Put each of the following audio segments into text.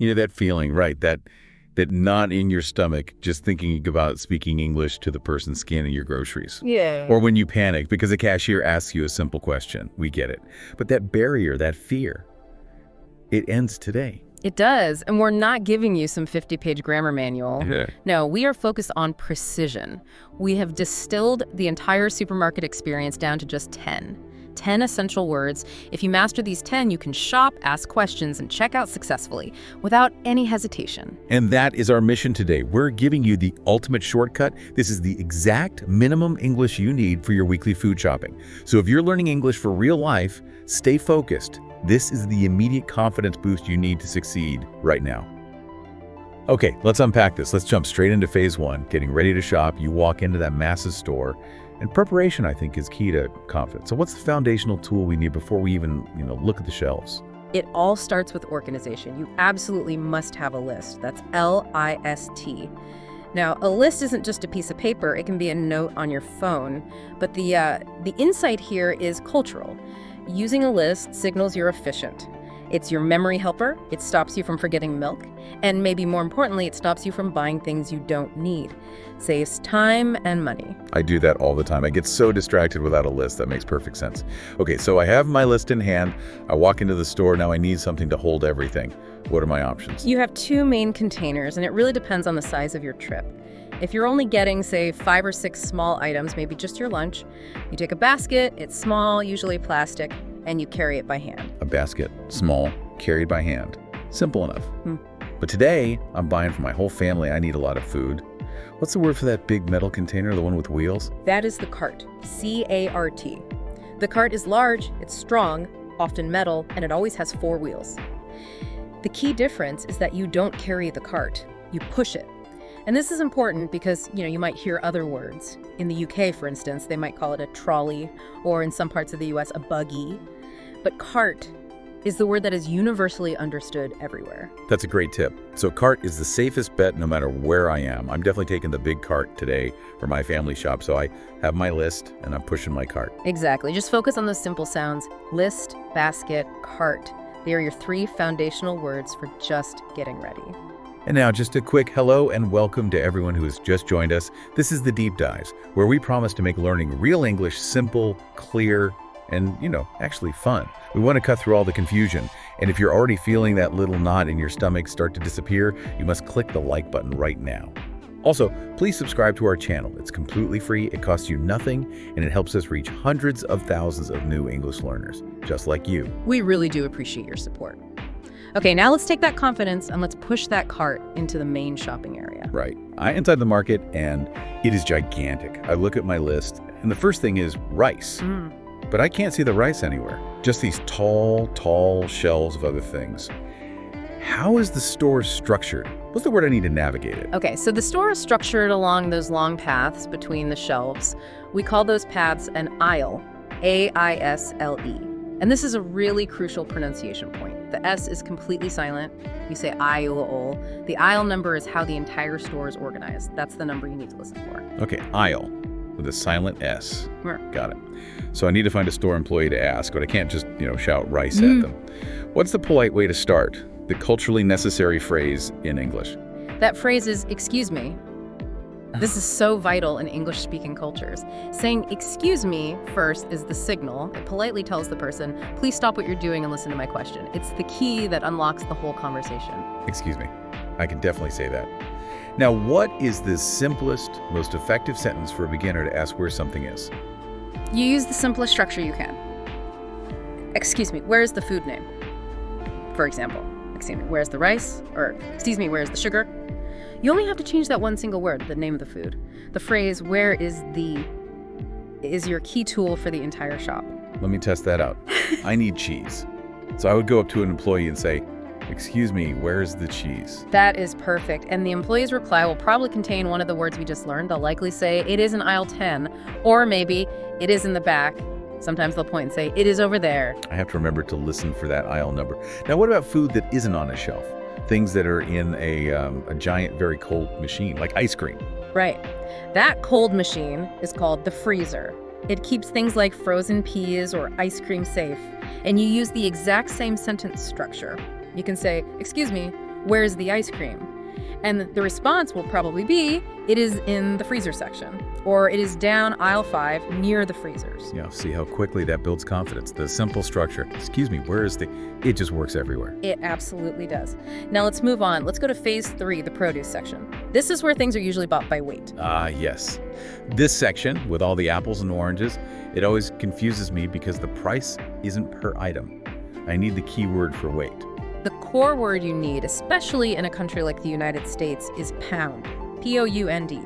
You know, that feeling, right? That knot in your stomach just thinking about speaking English to the person scanning your groceries. Yeah. Or when you panic because a cashier asks you a simple question. We get it. But that barrier, that fear, it ends today. It does, and we're not giving you some 50-page grammar manual. Yeah. No, we are focused on precision. We have distilled the entire supermarket experience down to just 10. 10 essential words. If you master these 10, you can shop, ask questions, and check out successfully without any hesitation. And that is our mission today. We're giving you the ultimate shortcut. This is the exact minimum English you need for your weekly food shopping. So if you're learning English for real life, stay focused. This is the immediate confidence boost you need to succeed right now. Okay, let's unpack this. Let's jump straight into phase one, getting ready to shop. You walk into that massive store, and preparation, I think, is key to confidence. So what's the foundational tool we need before we even, look at the shelves? It all starts with organization. You absolutely must have a list. That's L-I-S-T. Now, a list isn't just a piece of paper. It can be a note on your phone. But the insight here is cultural. Using a list signals you're efficient. It's your memory helper. It stops you from forgetting milk. And maybe more importantly, it stops you from buying things you don't need. Saves time and money. I do that all the time. I get so distracted without a list. That makes perfect sense. Okay, so I have my list in hand. I walk into the store. Now I need something to hold everything. What are my options? You have two main containers, and it really depends on the size of your trip. If you're only getting, say, 5 or 6 small items, maybe just your lunch, you take a basket, it's small, usually plastic, and you carry it by hand. A basket, small, carried by hand. Simple enough. But today, I'm buying for my whole family. I need a lot of food. What's the word for that big metal container, the one with wheels? That is the cart, C-A-R-T. The cart is large, it's strong, often metal, and it always has 4 wheels. The key difference is that you don't carry the cart, you push it. And this is important because, you might hear other words. In the UK, for instance, they might call it a trolley, or in some parts of the US, a buggy. But cart is the word that is universally understood everywhere. That's a great tip. So cart is the safest bet no matter where I am. I'm definitely taking the big cart today for my family shop. So I have my list and I'm pushing my cart. Exactly. Just focus on those simple sounds. List, basket, cart. They are your 3 foundational words for just getting ready. And now just a quick hello and welcome to everyone who has just joined us. This is the Deep Dives, where we promise to make learning real English simple, clear, and, actually fun. We want to cut through all the confusion. And if you're already feeling that little knot in your stomach start to disappear, you must click the like button right now. Also, please subscribe to our channel. It's completely free, it costs you nothing, and it helps us reach hundreds of thousands of new English learners, just like you. We really do appreciate your support. Okay, now let's take that confidence and let's push that cart into the main shopping area. Right. I enter the market and it is gigantic. I look at my list and the first thing is rice. But I can't see the rice anywhere. Just these tall shelves of other things. How is the store structured? What's the word I need to navigate it? Okay, so the store is structured along those long paths between the shelves. We call those paths an aisle, A-I-S-L-E. And this is a really crucial pronunciation point. The S is completely silent. You say aisle. The aisle number is how the entire store is organized. That's the number you need to listen for. Okay, aisle with a silent S. Sure. Got it. So I need to find a store employee to ask, but I can't just, shout rice at them. What's the polite way to start? The culturally necessary phrase in English. That phrase is, excuse me. This is so vital in English-speaking cultures. Saying, excuse me, first is the signal. It politely tells the person, please stop what you're doing and listen to my question. It's the key that unlocks the whole conversation. Excuse me. I can definitely say that. Now, what is the simplest, most effective sentence for a beginner to ask where something is? You use the simplest structure you can. Excuse me, where is the food name? For example, excuse me, where's the rice? Or, excuse me, where's the sugar? You only have to change that one single word, the name of the food. The phrase, where is the, is your key tool for the entire shop. Let me test that out. I need cheese. So I would go up to an employee and say, excuse me, where's the cheese? That is perfect. And the employee's reply will probably contain one of the words we just learned. They'll likely say, it is in aisle 10, or maybe it is in the back. Sometimes they'll point and say, it is over there. I have to remember to listen for that aisle number. Now, what about food that isn't on a shelf? Things that are in a giant, very cold machine, like ice cream. Right. That cold machine is called the freezer. It keeps things like frozen peas or ice cream safe. And you use the exact same sentence structure. You can say, excuse me, Where's the ice cream? And the response will probably be, it is in the freezer section, or it is down aisle 5 near the freezers. Yeah, see how quickly that builds confidence. The simple structure, excuse me, where is the, it just works everywhere. It absolutely does. Now let's move on. Let's go to phase 3, the produce section. This is where things are usually bought by weight. Yes. This section, with all the apples and oranges, it always confuses me because the price isn't per item. I need the keyword for weight. The core word you need, especially in a country like the United States, is pound. P-O-U-N-D.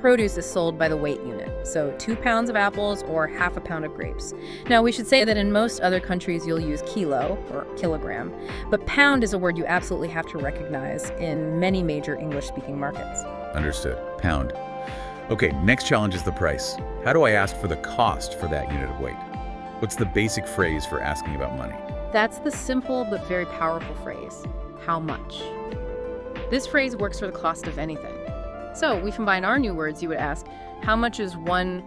Produce is sold by the weight unit, so 2 pounds of apples or half a pound of grapes. Now, we should say that in most other countries you'll use kilo or kilogram, but pound is a word you absolutely have to recognize in many major English-speaking markets. Understood. Pound. Okay, next challenge is the price. How do I ask for the cost for that unit of weight? What's the basic phrase for asking about money? That's the simple but very powerful phrase, how much? This phrase works for the cost of anything. So we combine our new words, you would ask, how much is 1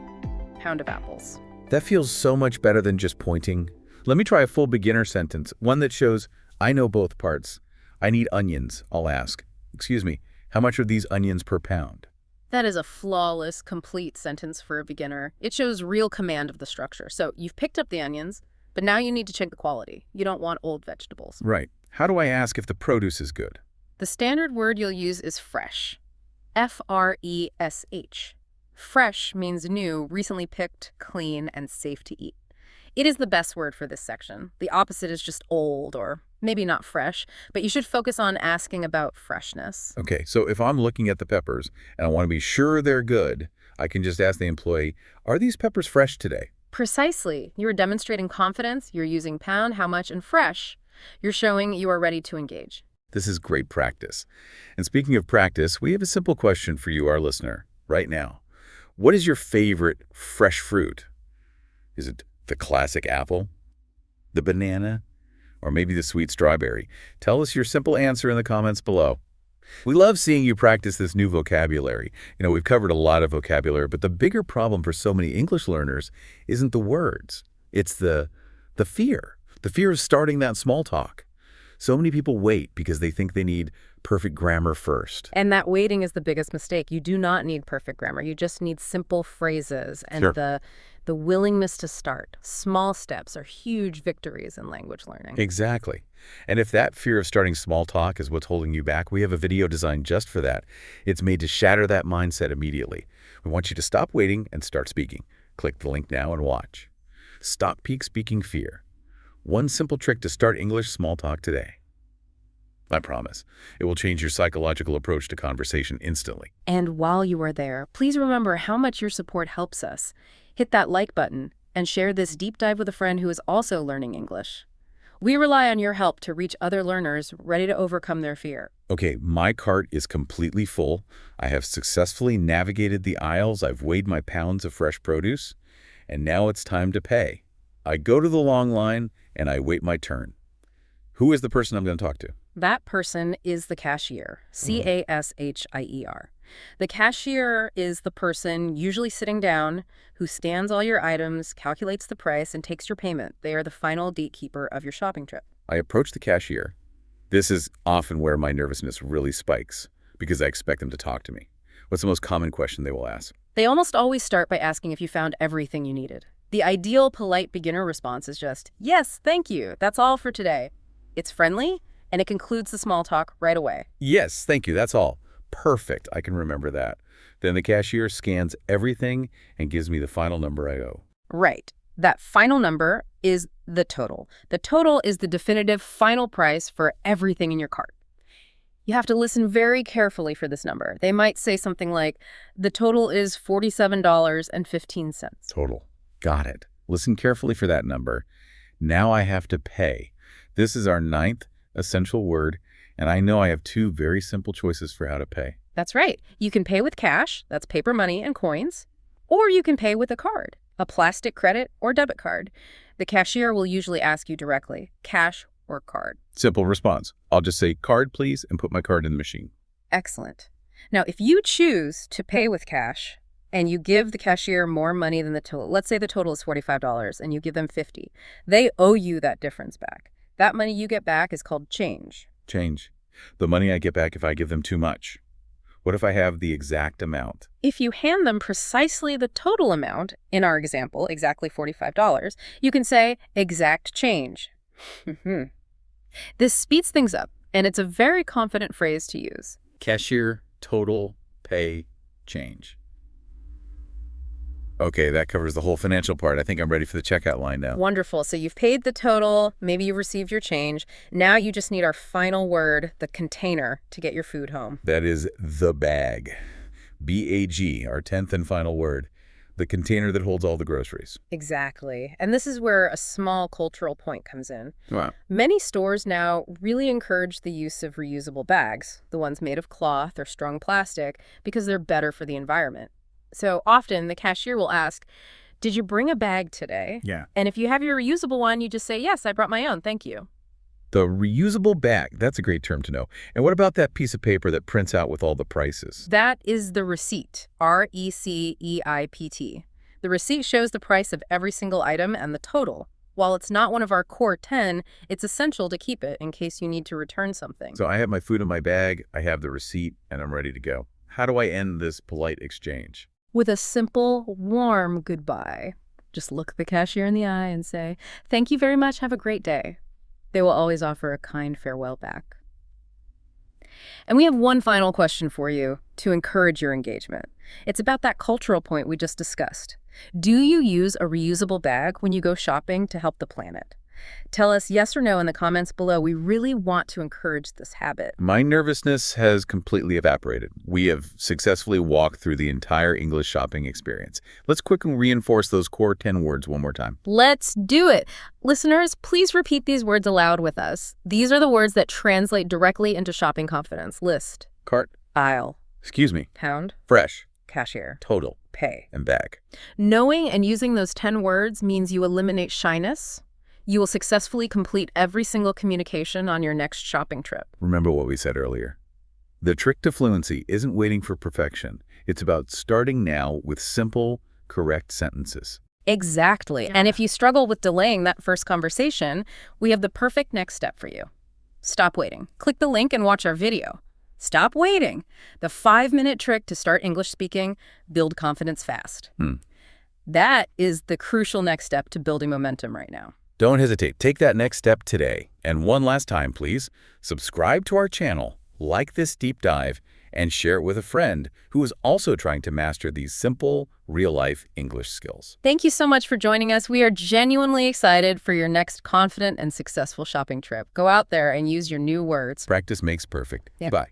pound of apples? That feels so much better than just pointing. Let me try a full beginner sentence, one that shows I know both parts. I need onions, I'll ask. Excuse me, how much are these onions per pound? That is a flawless, complete sentence for a beginner. It shows real command of the structure. So you've picked up the onions, but now you need to check the quality. You don't want old vegetables. Right. How do I ask if the produce is good? The standard word you'll use is fresh. F-R-E-S-H. Fresh means new, recently picked, clean, and safe to eat. It is the best word for this section. The opposite is just old or maybe not fresh, but you should focus on asking about freshness. Okay, so if I'm looking at the peppers and I want to be sure they're good, I can just ask the employee, are these peppers fresh today? Precisely. You are demonstrating confidence, you're using pound, how much, and fresh. You're showing you are ready to engage. This is great practice. And speaking of practice, we have a simple question for you, our listener, right now. What is your favorite fresh fruit? Is it the classic apple, the banana, or maybe the sweet strawberry? Tell us your simple answer in the comments below. We love seeing you practice this new vocabulary. We've covered a lot of vocabulary, but the bigger problem for so many English learners isn't the words. It's the fear. The fear of starting that small talk. So many people wait because they think they need perfect grammar first. And that waiting is the biggest mistake. You do not need perfect grammar. You just need simple phrases and Sure. the willingness to start. Small steps are huge victories in language learning. Exactly. And if that fear of starting small talk is what's holding you back, we have a video designed just for that. It's made to shatter that mindset immediately. We want you to stop waiting and start speaking. Click the link now and watch. Stop peak speaking fear. One simple trick to start English small talk today. I promise. It will change your psychological approach to conversation instantly. And while you are there, please remember how much your support helps us. Hit that like button and share this deep dive with a friend who is also learning English. We rely on your help to reach other learners ready to overcome their fear. Okay, my cart is completely full. I have successfully navigated the aisles. I've weighed my pounds of fresh produce. And now it's time to pay. I go to the long line and I wait my turn. Who is the person I'm going to talk to? That person is the cashier, C-A-S-H-I-E-R. The cashier is the person usually sitting down who scans all your items, calculates the price, and takes your payment. They are the final gatekeeper of your shopping trip. I approach the cashier. This is often where my nervousness really spikes because I expect them to talk to me. What's the most common question they will ask? They almost always start by asking if you found everything you needed. The ideal polite beginner response is just, yes, thank you, that's all for today. It's friendly, and it concludes the small talk right away. Yes, thank you, that's all. Perfect, I can remember that. Then the cashier scans everything and gives me the final number I owe. Right. That final number is the total. The total is the definitive final price for everything in your cart. You have to listen very carefully for this number. They might say something like, the total is $47.15. Total. Got it. Listen carefully for that number. Now I have to pay. This is our 9th essential word, and I know I have 2 very simple choices for how to pay. That's right. You can pay with cash, that's paper money and coins, or you can pay with a card, a plastic credit or debit card. The cashier will usually ask you directly, cash or card. Simple response. I'll just say, card please, and put my card in the machine. Excellent. Now, if you choose to pay with cash and you give the cashier more money than the total, let's say the total is $45 and you give them $50, they owe you that difference back. That money you get back is called change. Change. The money I get back if I give them too much. What if I have the exact amount? If you hand them precisely the total amount, in our example, exactly $45, you can say exact change. This speeds things up, and it's a very confident phrase to use. Cashier, total, pay, change. Okay, that covers the whole financial part. I think I'm ready for the checkout line now. Wonderful. So you've paid the total, maybe you received your change. Now you just need our final word, the container, to get your food home. That is the bag. B-A-G, our 10th and final word. The container that holds all the groceries. Exactly. And this is where a small cultural point comes in. Wow. Many stores now really encourage the use of reusable bags, the ones made of cloth or strong plastic, because they're better for the environment. So often the cashier will ask, "Did you bring a bag today?" Yeah. And if you have your reusable one, you just say, "Yes, I brought my own, thank you." The reusable bag, that's a great term to know. And what about that piece of paper that prints out with all the prices? That is the receipt, RECEIPT. The receipt shows the price of every single item and the total. While it's not one of our core 10, it's essential to keep it in case you need to return something. So I have my food in my bag, I have the receipt, and I'm ready to go. How do I end this polite exchange? With a simple, warm goodbye. Just look the cashier in the eye and say, "Thank you very much, have a great day." They will always offer a kind farewell back. And we have one final question for you to encourage your engagement. It's about that cultural point we just discussed. Do you use a reusable bag when you go shopping to help the planet? Tell us yes or no in the comments below. We really want to encourage this habit. My nervousness has completely evaporated. We have successfully walked through the entire English shopping experience. Let's quickly reinforce those core 10 words one more time. Let's do it. Listeners, please repeat these words aloud with us. These are the words that translate directly into shopping confidence. List, Cart, aisle, excuse me, pound, fresh, cashier, total, pay. and bag. Knowing and using those 10 words means you eliminate shyness. You will successfully complete every single communication on your next shopping trip. Remember what we said earlier. The trick to fluency isn't waiting for perfection. It's about starting now with simple, correct sentences. Exactly. And if you struggle with delaying that first conversation, we have the perfect next step for you. Stop waiting. Click the link and watch our video. Stop waiting. The 5-minute trick to start English speaking, build confidence fast. That is the crucial next step to building momentum right now. Don't hesitate. Take that next step today. And one last time, please, subscribe to our channel, like this deep dive, and share it with a friend who is also trying to master these simple, real-life English skills. Thank you so much for joining us. We are genuinely excited for your next confident and successful shopping trip. Go out there and use your new words. Practice makes perfect. Yeah. Bye.